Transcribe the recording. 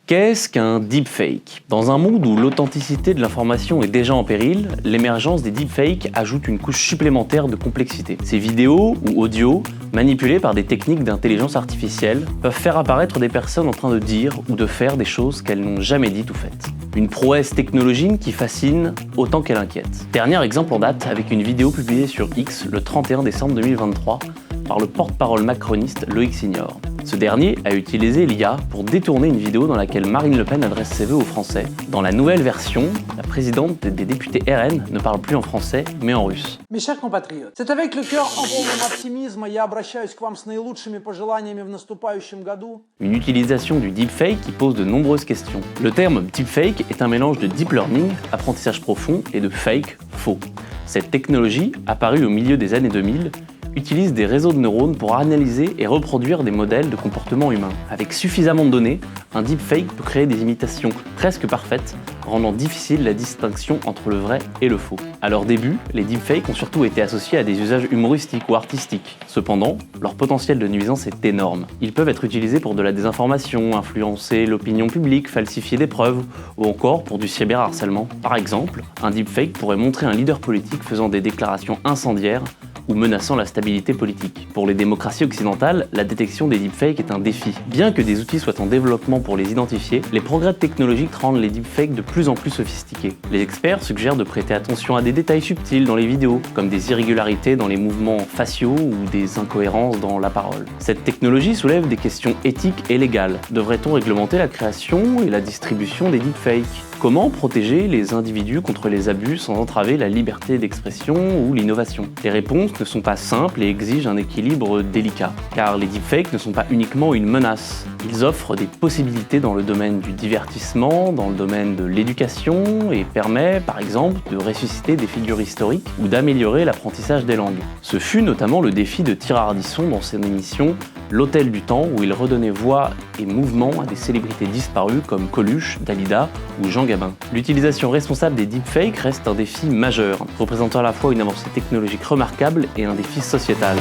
Qu'est-ce qu'un deepfake? Dans un monde où l'authenticité de l'information est déjà en péril, l'émergence des deepfakes ajoute une couche supplémentaire de complexité. Ces vidéos ou audios, manipulées par des techniques d'intelligence artificielle, peuvent faire apparaître des personnes en train de dire ou de faire des choses qu'elles n'ont jamais dites ou faites. Une prouesse technologique qui fascine autant qu'elle inquiète. Dernier exemple en date avec une vidéo publiée sur X le 31 décembre 2023 par le porte-parole macroniste Loïc Signor. Ce dernier a utilisé l'IA pour détourner une vidéo dans laquelle Marine Le Pen adresse ses vœux aux Français. Dans la nouvelle version, la présidente des députés RN ne parle plus en français, mais en russe. Mes chers compatriotes, c'est avec le cœur en полном оптимизма я обращаюсь к вам с наилучшими пожеланиями в наступающем году. Une utilisation du deepfake qui pose de nombreuses questions. Le terme deepfake est un mélange de deep learning, apprentissage profond, et de fake, faux. Cette technologie, apparue au milieu des années 2000, utilise des réseaux de neurones pour analyser et reproduire des modèles de comportement humain. Avec suffisamment de données, un deepfake peut créer des imitations presque parfaites, rendant difficile la distinction entre le vrai et le faux. À leur début, les deepfakes ont surtout été associés à des usages humoristiques ou artistiques. Cependant, leur potentiel de nuisance est énorme. Ils peuvent être utilisés pour de la désinformation, influencer l'opinion publique, falsifier des preuves, ou encore pour du cyberharcèlement. Par exemple, un deepfake pourrait montrer un leader politique faisant des déclarations incendiaires ou menaçant la stabilité politique. Pour les démocraties occidentales, la détection des deepfakes est un défi. Bien que des outils soient en développement pour les identifier, les progrès technologiques rendent les deepfakes de plus en plus sophistiqués. Les experts suggèrent de prêter attention à des détails subtils dans les vidéos, comme des irrégularités dans les mouvements faciaux ou des incohérences dans la parole. Cette technologie soulève des questions éthiques et légales. Devrait-on réglementer la création et la distribution des deepfakes ? Comment protéger les individus contre les abus sans entraver la liberté d'expression ou l'innovation? Les réponses ne sont pas simples et exigent un équilibre délicat, car les deepfakes ne sont pas uniquement une menace. Ils offrent des possibilités dans le domaine du divertissement, dans le domaine de l'éducation et permettent, par exemple, de ressusciter des figures historiques ou d'améliorer l'apprentissage des langues. Ce fut notamment le défi de Thierry Ardisson dans son émission L'Hôtel du Temps, où il redonnait voix et mouvement à des célébrités disparues comme Coluche, Dalida ou Jean Gabin. L'utilisation responsable des deepfakes reste un défi majeur, représentant à la fois une avancée technologique remarquable et un défi sociétal.